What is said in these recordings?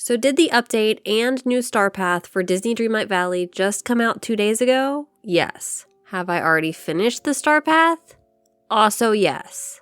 So did the update and new star path for Disney Dreamlight Valley just come out 2 days ago? Yes. Have I already finished the star path? Also yes.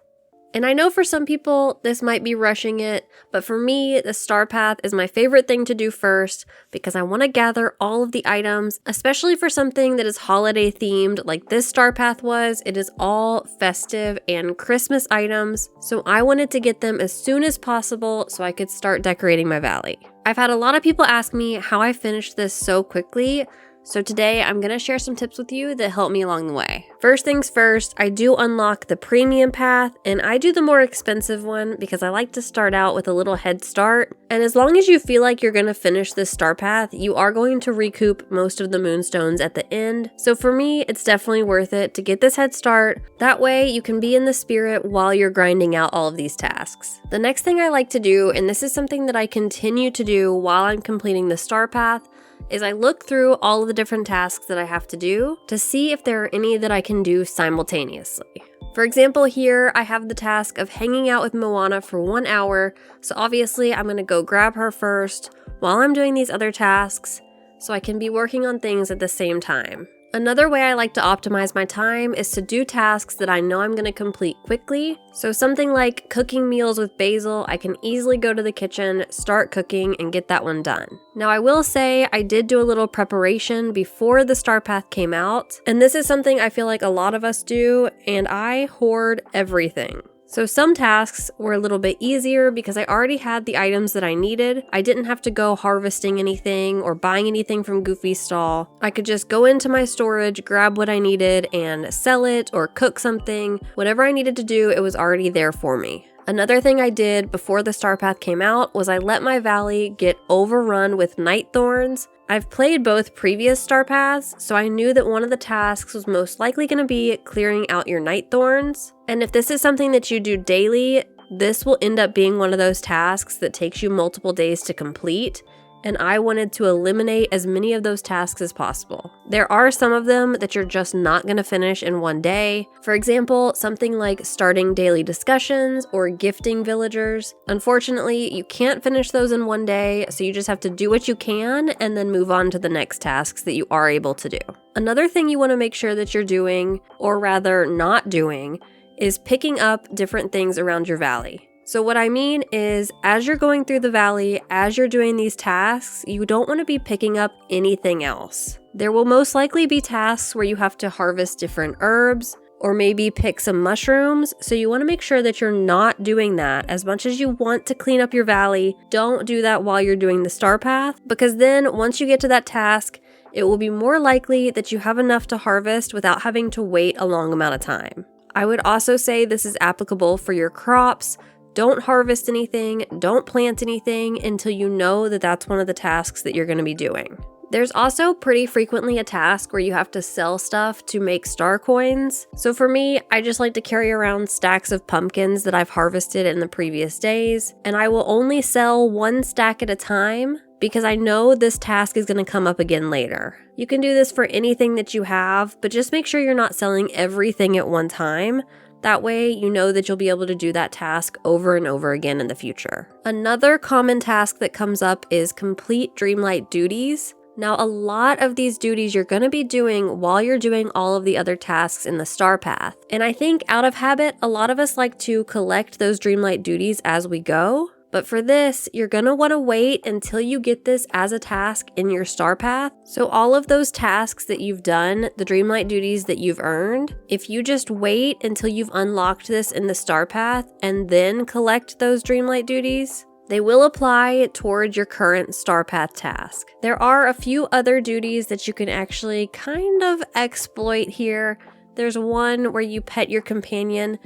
And I know for some people this might be rushing it, but for me, the star path is my favorite thing to do first because I want to gather all of the items, especially for something that is holiday themed like this star path was. It is all festive and Christmas items, so I wanted to get them as soon as possible so I could start decorating my valley. I've had a lot of people ask me how I finished this so quickly, so today I'm going to share some tips with you that help me along the way. First things first, I do unlock the premium path, and I do the more expensive one because I like to start out with a little head start. And as long as you feel like you're going to finish this star path, you are going to recoup most of the moonstones at the end. So for me, it's definitely worth it to get this head start. That way you can be in the spirit while you're grinding out all of these tasks. The next thing I like to do, and this is something that I continue to do while I'm completing the star path, is I look through all of the different tasks that I have to do to see if there are any that I can do simultaneously. For example, here I have the task of hanging out with Moana for 1 hour, so obviously I'm going to go grab her first while I'm doing these other tasks so I can be working on things at the same time. Another way I like to optimize my time is to do tasks that I know I'm going to complete quickly. So something like cooking meals with basil, I can easily go to the kitchen, start cooking, and get that one done. Now I will say I did do a little preparation before the star path came out, and this is something I feel like a lot of us do, and I hoard everything. So some tasks were a little bit easier because I already had the items that I needed. I didn't have to go harvesting anything or buying anything from Goofy's stall. I could just go into my storage, grab what I needed, and sell it or cook something. Whatever I needed to do, it was already there for me. Another thing I did before the star path came out was I let my valley get overrun with night thorns. I've played both previous star paths, so I knew that one of the tasks was most likely going to be clearing out your night thorns. And if this is something that you do daily, this will end up being one of those tasks that takes you multiple days to complete. And I wanted to eliminate as many of those tasks as possible. There are some of them that you're just not going to finish in one day. For example, something like starting daily discussions or gifting villagers. Unfortunately, you can't finish those in one day, so you just have to do what you can and then move on to the next tasks that you are able to do. Another thing you want to make sure that you're doing, or rather not doing, is picking up different things around your valley. So what I mean is, as you're going through the valley, as you're doing these tasks, you don't want to be picking up anything else. There will most likely be tasks where you have to harvest different herbs, or maybe pick some mushrooms, so you want to make sure that you're not doing that. As much as you want to clean up your valley, don't do that while you're doing the star path, because then once you get to that task, it will be more likely that you have enough to harvest without having to wait a long amount of time. I would also say this is applicable for your crops. Don't harvest anything, don't plant anything until you know that that's one of the tasks that you're going to be doing. There's also pretty frequently a task where you have to sell stuff to make star coins. So for me, I just like to carry around stacks of pumpkins that I've harvested in the previous days, and I will only sell 1 stack at a time because I know this task is going to come up again later. You can do this for anything that you have, but just make sure you're not selling everything at one time. That way, you know that you'll be able to do that task over and over again in the future. Another common task that comes up is complete Dreamlight duties. Now, a lot of these duties you're going to be doing while you're doing all of the other tasks in the star path. And I think out of habit, a lot of us like to collect those Dreamlight duties as we go. But for this, you're going to want to wait until you get this as a task in your star path. So all of those tasks that you've done, the Dreamlight duties that you've earned, if you just wait until you've unlocked this in the star path and then collect those Dreamlight duties, they will apply towards your current star path task. There are a few other duties that you can actually kind of exploit here. There's one where you pet your companion,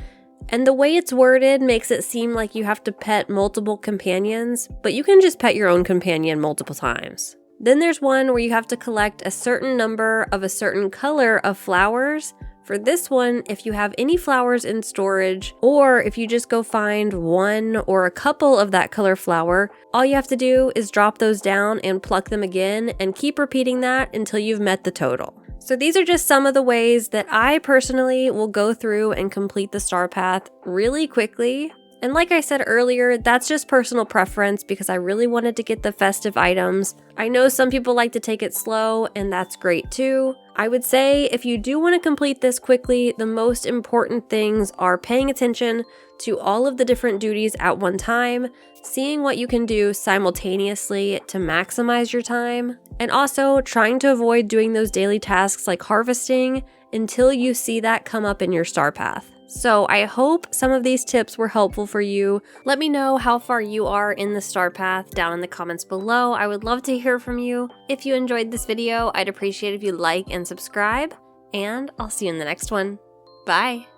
and the way it's worded makes it seem like you have to pet multiple companions, but you can just pet your own companion multiple times. Then there's one where you have to collect a certain number of a certain color of flowers. For this one, if you have any flowers in storage, or if you just go find one or a couple of that color flower, all you have to do is drop those down and pluck them again and keep repeating that until you've met the total. So these are just some of the ways that I personally will go through and complete the star path really quickly. And like I said earlier, that's just personal preference because I really wanted to get the festive items. I know some people like to take it slow, and that's great too. I would say if you do want to complete this quickly, the most important things are paying attention to all of the different duties at one time, seeing what you can do simultaneously to maximize your time, and also trying to avoid doing those daily tasks like harvesting until you see that come up in your star path. So I hope some of these tips were helpful for you. Let me know how far you are in the star path down in the comments below. I would love to hear from you. If you enjoyed this video, I'd appreciate if you like and subscribe, and I'll see you in the next one. Bye!